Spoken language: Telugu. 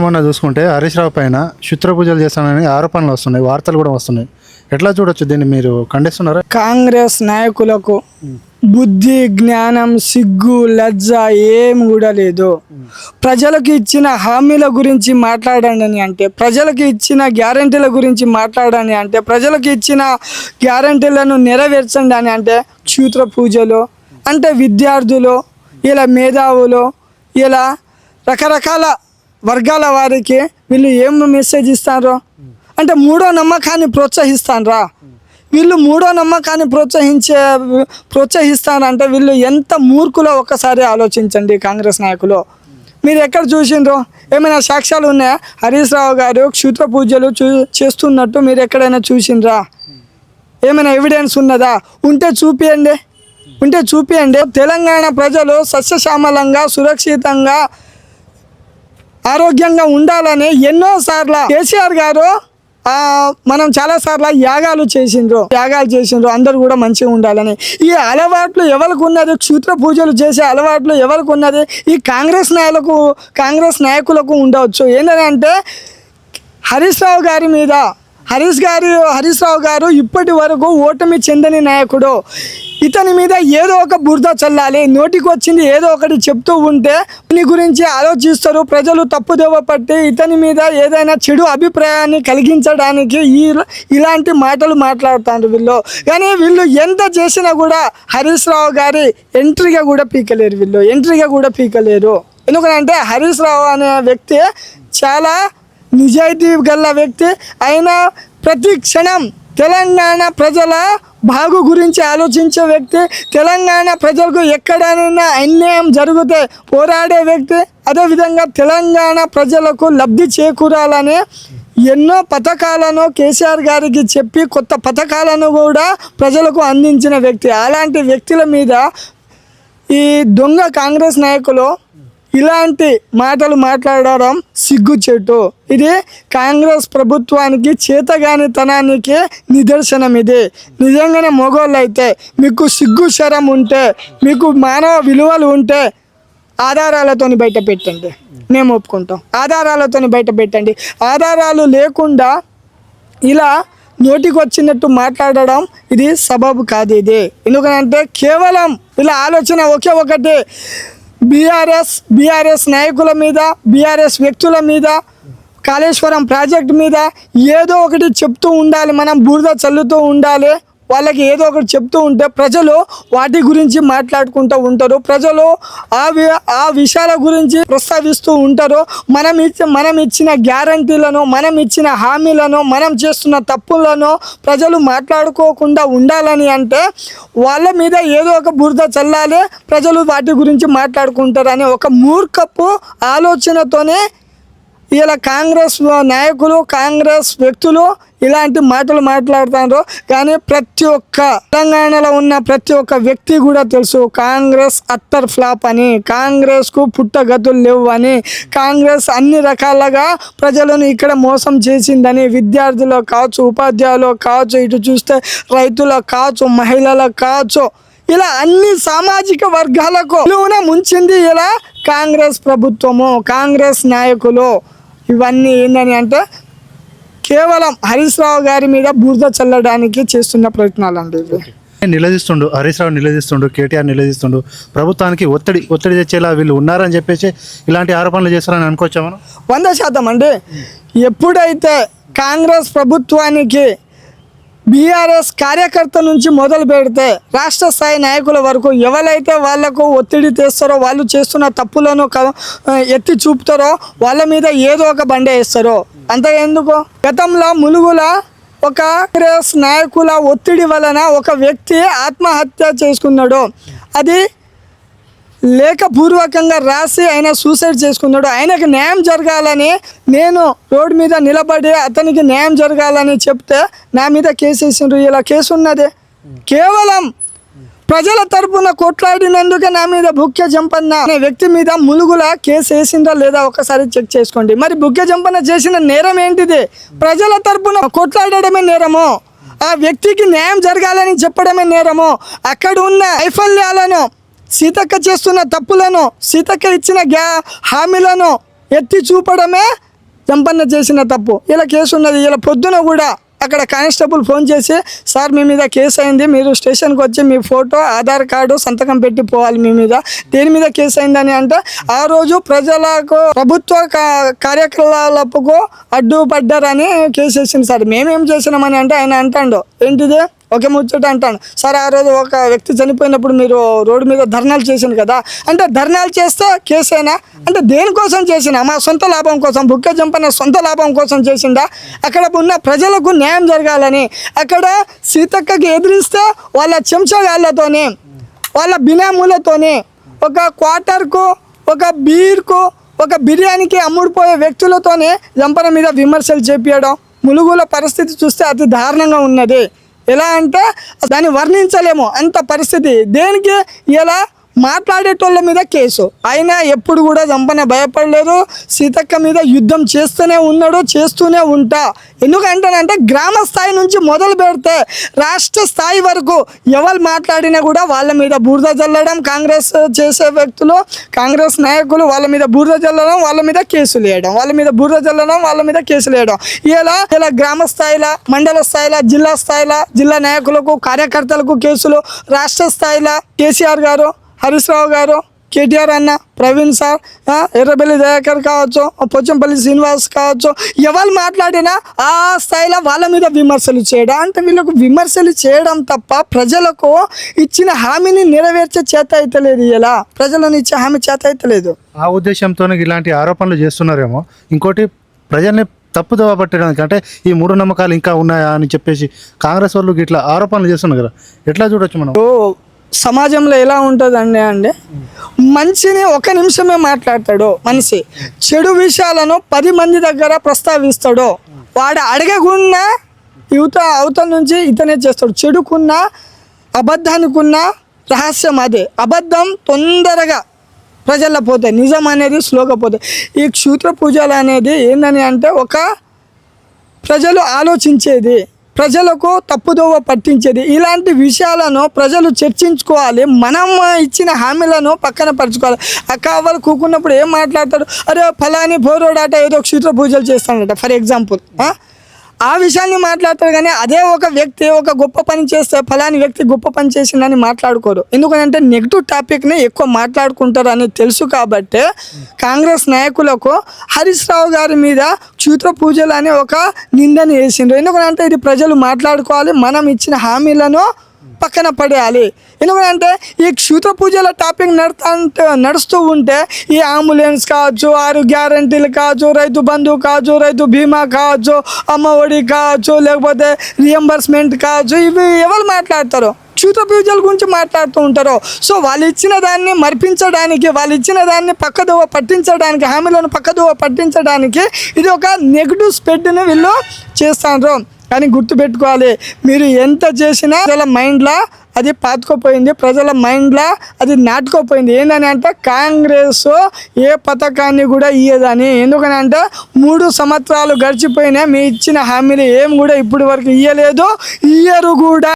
మొన్న చూసుకుంటే హరీష్ రావు పైన క్షుద్ర పూజలు చేస్తానని ఆరోపణలు వస్తున్నాయి, వార్తలు కూడా వస్తున్నాయి. ఎట్లా చూడొచ్చు దీన్ని? మీరు ఖండిస్తున్నారా? కాంగ్రెస్ నాయకులకు బుద్ధి, జ్ఞానం, సిగ్గు, లజ్జ ఏం కూడా లేదు. ప్రజలకు ఇచ్చిన హామీల గురించి మాట్లాడండి అని అంటే, ప్రజలకు ఇచ్చిన గ్యారంటీల గురించి మాట్లాడండి అంటే, ప్రజలకు ఇచ్చిన గ్యారంటీలను నెరవేర్చండి అని అంటే క్షుద్ర పూజలు అంటే విద్యార్థులు, ఇలా మేధావులు, ఇలా రకరకాల వర్గాల వారికి వీళ్ళు ఏం మెసేజ్ ఇస్తారో అంటే మూడో నమ్మకాన్ని ప్రోత్సహిస్తారా? వీళ్ళు మూడో నమ్మకాన్ని ప్రోత్సహిస్తారంటే వీళ్ళు ఎంత మూర్ఖులో ఒక్కసారి ఆలోచించండి. కాంగ్రెస్ నాయకులు మీరు ఎక్కడ చూసిండ్రో? ఏమైనా సాక్ష్యాలు ఉన్నాయా? హరీష్ రావు గారు క్షుద్ర పూజలు చేస్తున్నట్టు మీరు ఎక్కడైనా చూసిండ్రా? ఏమైనా ఎవిడెన్స్ ఉన్నదా? ఉంటే చూపియండి. తెలంగాణ ప్రజలు సస్యశ్యామలంగా, సురక్షితంగా, ఆరోగ్యంగా ఉండాలని ఎన్నోసార్లు కేసీఆర్ గారు మనం చాలాసార్లు యాగాలు చేసిండ్రు అందరూ కూడా మంచిగా ఉండాలని. ఈ అలవాట్లు ఎవరికి ఉన్నది? క్షుద్ర పూజలు చేసే అలవాట్లు ఎవరికి ఉన్నది? ఈ కాంగ్రెస్ నాయకులకు ఉండవచ్చు. ఏంటంటే హరీష్ రావు గారు ఇప్పటి వరకు ఓటమి చెందని నాయకుడు. ఇతని మీద ఏదో ఒక బురద చల్లాలి, నోటికి వచ్చింది ఏదో ఒకటి చెప్తూ ఉంటే దీని గురించి ఆలోచిస్తారు. ప్రజలు తప్పుదోవ పట్టి ఇతని మీద ఏదైనా చెడు అభిప్రాయాన్ని కలిగించడానికి ఇలాంటి మాటలు మాట్లాడుతారు వీళ్ళు. కానీ వీళ్ళు ఎంత చేసినా కూడా హరీష్ రావు గారి ఎంట్రీగా కూడా పీకలేరు. ఎందుకంటే హరీష్ రావు అనే వ్యక్తి చాలా నిజాయితీ గల వ్యక్తి. అయినా ప్రతి క్షణం తెలంగాణ ప్రజల బాగు గురించి ఆలోచించే వ్యక్తి. తెలంగాణ ప్రజలకు ఎక్కడైనా అన్యాయం జరిగితే పోరాడే వ్యక్తి. అదేవిధంగా తెలంగాణ ప్రజలకు లబ్ధి చేకూరాలని ఎన్నో పథకాలను కేసీఆర్ గారికి చెప్పి కొత్త పథకాలను కూడా ప్రజలకు అందించిన వ్యక్తి. అలాంటి వ్యక్తుల మీద ఈ దొంగ కాంగ్రెస్ నాయకులు ఇలాంటి మాటలు మాట్లాడడం సిగ్గుచేటు. ఇది కాంగ్రెస్ ప్రభుత్వానికి చేతగానితనానికి నిదర్శనం. ఇది నిజంగానే మొగోళ్ళు అయితే, మీకు సిగ్గు శరం ఉంటే, మీకు మానవ విలువలు ఉంటే ఆధారాలతో బయట పెట్టండి. మేము ఒప్పుకుంటాం. ఆధారాలతో బయట పెట్టండి. ఆధారాలు లేకుండా ఇలా నోటికి వచ్చినట్టు మాట్లాడడం ఇది సబబు కాదు. ఇది ఎందుకంటే కేవలం ఇలా ఆలోచన ఒకే ఒకటి, బీఆర్ఎస్ నాయకుల మీద, బీఆర్ఎస్ వ్యక్తుల మీద, కాళేశ్వరం ప్రాజెక్టు మీద ఏదో ఒకటి చెప్తూ ఉండాలి. మనం బురద చల్లుతూ ఉండాలి. వాళ్ళకి ఏదో ఒకటి చెప్తూ ఉంటే ప్రజలు వాటి గురించి మాట్లాడుకుంటూ ఉంటారు. ప్రజలు ఆ విషయాల గురించి ప్రస్తావిస్తూ ఉంటారు. మనం ఇచ్చిన గ్యారంటీలను, మనం ఇచ్చిన హామీలను, మనం చేస్తున్న తప్పులను ప్రజలు మాట్లాడుకోకుండా ఉండాలని అంటే వాళ్ళ మీద ఏదో ఒక బురద చల్లాలి, ప్రజలు వాటి గురించి మాట్లాడుకుంటారని ఒక మూర్ఖపు ఆలోచనతోనే ఇలా కాంగ్రెస్ నాయకులు, కాంగ్రెస్ వ్యక్తులు ఇలాంటి మాటలు మాట్లాడుతున్నారు. కానీ ప్రతి ఒక్క తెలంగాణలో ఉన్న ప్రతి ఒక్క వ్యక్తి కూడా తెలుసు కాంగ్రెస్ అట్టర్ ఫ్లాప్ అని, కాంగ్రెస్కు పుట్టగతులు లేవు అని, కాంగ్రెస్ అన్ని రకాలుగా ప్రజలను ఇక్కడ మోసం చేసిందని. విద్యార్థులకు కావచ్చు, ఉపాధ్యాయులకు కావచ్చు, ఇటు చూస్తే రైతులకు కావచ్చు, మహిళలకు కావచ్చు, ఇలా అన్ని సామాజిక వర్గాలకు ముంచింది ఇలా కాంగ్రెస్ ప్రభుత్వము, కాంగ్రెస్ నాయకులు. ఇవన్నీ ఏంటని అంటే కేవలం హరీష్ రావు గారి మీద బూర్ద చల్లడానికి చేస్తున్న ప్రయత్నాలు అండి. నిలదీస్తుండు హరీష్ రావు, నిలదీస్తుండు కేటీఆర్, నిలదీస్తుండు. ప్రభుత్వానికి ఒత్తిడి తెచ్చేలా వీళ్ళు ఉన్నారని చెప్పేసి ఇలాంటి ఆరోపణలు చేస్తారని అనుకోవచ్చా మనం? 100% అండి. ఎప్పుడైతే కాంగ్రెస్ ప్రభుత్వానికి బీఆర్ఎస్ కార్యకర్త నుంచి మొదలు పెడితే రాష్ట్ర స్థాయి నాయకుల వరకు ఎవరైతే వాళ్లకు ఒత్తిడి తెస్తారో, వాళ్ళు చేస్తున్న తప్పులను ఎత్తి చూపుతారో వాళ్ళ మీద ఏదో ఒక బండే వేస్తారో. అంతే ఎందుకు? గతంలో ములుగుల ఒక కాంగ్రెస్ నాయకుల ఒత్తిడి వలన ఒక వ్యక్తి ఆత్మహత్య చేసుకున్నాడు. అది లేఖపూర్వకంగా రాసి ఆయన సూసైడ్ చేసుకున్నాడు. ఆయనకు న్యాయం జరగాలని నేను రోడ్డు మీద నిలబడి అతనికి న్యాయం జరగాలని చెప్తే నా మీద కేసు వేసిండ్రు. ఇలా కేసు ఉన్నది కేవలం ప్రజల తరపున కొట్లాడినందుకే నా మీద బుక్య జంపన్న అనే వ్యక్తి మీద ములుగుల కేసు వేసిందా లేదా ఒకసారి చెక్ చేసుకోండి. మరి బుక్య జంపన్న చేసిన నేరం ఏంటిది? ప్రజల తరపున కొట్లాడడమే నేరము, ఆ వ్యక్తికి న్యాయం జరగాలని చెప్పడమే నేరము. అక్కడ ఉన్న వైఫల్యాలను, సీతక్క చేస్తున్న తప్పులను, సీతక్క ఇచ్చిన హామీలను ఎత్తి చూపడమే జంపన్న చేసిన తప్పు ఇలా కేసు ఉన్నది. ఇలా పొద్దున కూడా అక్కడ కానిస్టేబుల్ ఫోన్ చేసి సార్ మీ మీద కేసు అయింది, మీరు స్టేషన్కి వచ్చి మీ ఫోటో ఆధార్ కార్డు సంతకం పెట్టి పోవాలి, మీ మీద దేని మీద కేసు అయిందని అంటే ఆ రోజు ప్రజలకు ప్రభుత్వ కార్యకలాపాలకు అడ్డుపడ్డారని కేసు వేసింది సార్. మేమేం చేసినామని అంటే ఆయన అంటాడు ఏంటిది ఒకే ముచ్చట అంటాను సార్, ఆ రోజు ఒక వ్యక్తి చనిపోయినప్పుడు మీరు రోడ్డు మీద ధర్నాలు చేసింది కదా అంటే ధర్నాలు చేస్తే కేసేనా అంటే దేనికోసం చేసినా మా సొంత లాభం కోసం బుక్క జంపన్న సొంత లాభం కోసం చేసిందా? అక్కడ ఉన్న ప్రజలకు న్యాయం జరగాలని అక్కడ సీతక్కకి ఎదిరిస్తే వాళ్ళ చెంచాగాళ్ళతోనే వాళ్ళ బినామూలతోనే ఒక క్వార్టర్కు ఒక బీర్కు ఒక బిర్యానీకి అమ్ముడుపోయే వ్యక్తులతోనే జంపన్న మీద విమర్శలు చేపించడం ములుగుల పరిస్థితి చూస్తే అతి దారుణంగా ఉన్నది. ఎలా అంటే దాన్ని వర్ణించలేము అంత పరిస్థితి. దేనికి ఇలా మాట్లాడేటోళ్ళ మీద కేసు అయినా ఎప్పుడు కూడా జంపన్న భయపడలేదు. సీతక్క మీద యుద్ధం చేస్తూనే ఉన్నాడు, చేస్తూనే ఉంటా. ఎందుకంటేనంటే గ్రామ స్థాయి నుంచి మొదలు పెడితే రాష్ట్ర స్థాయి వరకు ఎవరు మాట్లాడినా కూడా వాళ్ళ మీద బూరద చల్లడం, కాంగ్రెస్ చేసే వ్యక్తులు కాంగ్రెస్ నాయకులు వాళ్ళ మీద బూరద చల్లడం, వాళ్ళ మీద కేసులు వేయడం, వాళ్ళ మీద బూరద చల్లడం, వాళ్ళ మీద కేసులు వేయడం. ఇలా గ్రామ స్థాయిలో, మండల స్థాయిలో, జిల్లా స్థాయిలో జిల్లా నాయకులకు కార్యకర్తలకు కేసులు, రాష్ట్ర స్థాయిలో కేసీఆర్ గారు, హరీష్ రావు గారు, కేటీఆర్ అన్న, ప్రవీణ్ సార్, ఎర్రబెల్లి దయాకర్ కావచ్చు, పోచంపల్లి శ్రీనివాస్ కావచ్చు, ఎవరు మాట్లాడినా ఆ స్థాయిలో వాళ్ళ మీద విమర్శలు చేయడం. అంటే వీళ్ళకు విమర్శలు చేయడం తప్ప ప్రజలకు ఇచ్చిన హామీని నెరవేర్చే చేత అయితలేదు. ఇలా ప్రజలను ఇచ్చే హామీ చేత అయితలేదు. ఆ ఉద్దేశంతోనే ఇలాంటి ఆరోపణలు చేస్తున్నారేమో. ఇంకోటి ప్రజల్ని తప్పుదోవ పట్టడానికి అంటే ఈ మూఢనమ్మకాలు ఇంకా ఉన్నాయా అని చెప్పేసి కాంగ్రెస్ వాళ్ళు ఇట్లా ఆరోపణలు చేస్తున్నారు కదా, ఎట్లా చూడొచ్చు మనం? సమాజంలో ఎలా ఉంటుందండి అంటే మంచిని ఒక నిమిషమే మాట్లాడతాడు మనిషి, చెడు విషయాలను 10 మంది దగ్గర ప్రస్తావిస్తాడు. వాడు అడగకుండా అవతల నుంచి ఇతనే చేస్తాడు. చెడుకున్న అబద్ధానికున్న రహస్యం అదే. అబద్ధం తొందరగా ప్రజల్లో పోతాయి, నిజం అనేది స్లోగా పోతాయి. ఈ క్షుద్ర పూజలు అనేది ఏందని అంటే ఒక ప్రజలు ఆలోచించేది, ప్రజలకు తప్పుదోవ పట్టించేది. ఇలాంటి విషయాలను ప్రజలు చర్చించుకోవాలి. మనం ఇచ్చిన హామీలను పక్కన పరుచుకోవాలి. కావాలి కూకున్నప్పుడు ఏం మాట్లాడతాడు, అరే ఫలాని బోరోడాట ఏదో క్షుద్ర పూజలు చేస్తాడట ఫర్ ఎగ్జాంపుల్, ఆ విషయాన్ని మాట్లాడతారు. కానీ అదే ఒక వ్యక్తి ఒక గొప్ప పని చేస్తే ఫలాని వ్యక్తి గొప్ప పని చేసిందని మాట్లాడుకోరు. ఎందుకంటే నెగిటివ్ టాపిక్ని ఎక్కువ మాట్లాడుకుంటారు అని తెలుసు. కాబట్టి కాంగ్రెస్ నాయకులకు హరీష్ రావు గారి మీద క్షుద్ర పూజలు అనే ఒక నిందని వేసిండ్రు. ఎందుకంటే ఇది ప్రజలు మాట్లాడుకోవాలి, మనం ఇచ్చిన హామీలను పక్కన పడేయాలి. ఎందుకంటే ఈ క్షుద్ర పూజల టాపిక్ నడుస్తూ ఉంటే ఈ అంబులెన్స్ కావచ్చు, 6 గ్యారంటీలు కావచ్చు, రైతు బంధు కావచ్చు, రైతు బీమా కావచ్చు, అమ్మ ఒడి కావచ్చు, లేకపోతే రియంబర్స్మెంట్ కావచ్చు, ఇవి ఎవరు మాట్లాడతారు? క్షుద్ర పూజల గురించి మాట్లాడుతూ ఉంటారు. సో వాళ్ళు ఇచ్చిన దాన్ని మరిపించడానికి, వాళ్ళు ఇచ్చిన దాన్ని పక్కదోవ పట్టించడానికి, హామీలను పక్కదోవ పట్టించడానికి ఇది ఒక నెగిటివ్ స్ప్రెడ్ని వీళ్ళు చేస్తారు. కానీ గుర్తుపెట్టుకోవాలి, మీరు ఎంత చేసినా ప్రజల మైండ్లో అది పాతుకోపోయింది, ప్రజల మైండ్లో అది నాటుకోపోయింది. ఏంటని అంటే కాంగ్రెస్ ఏ పథకాన్ని కూడా ఇయ్యదని. ఎందుకని అంటే 3 సంవత్సరాలు గడిచిపోయినా మీ ఇచ్చిన హామీలు ఏం కూడా ఇప్పటి వరకు ఇయ్యలేదు, ఇయ్యరు కూడా.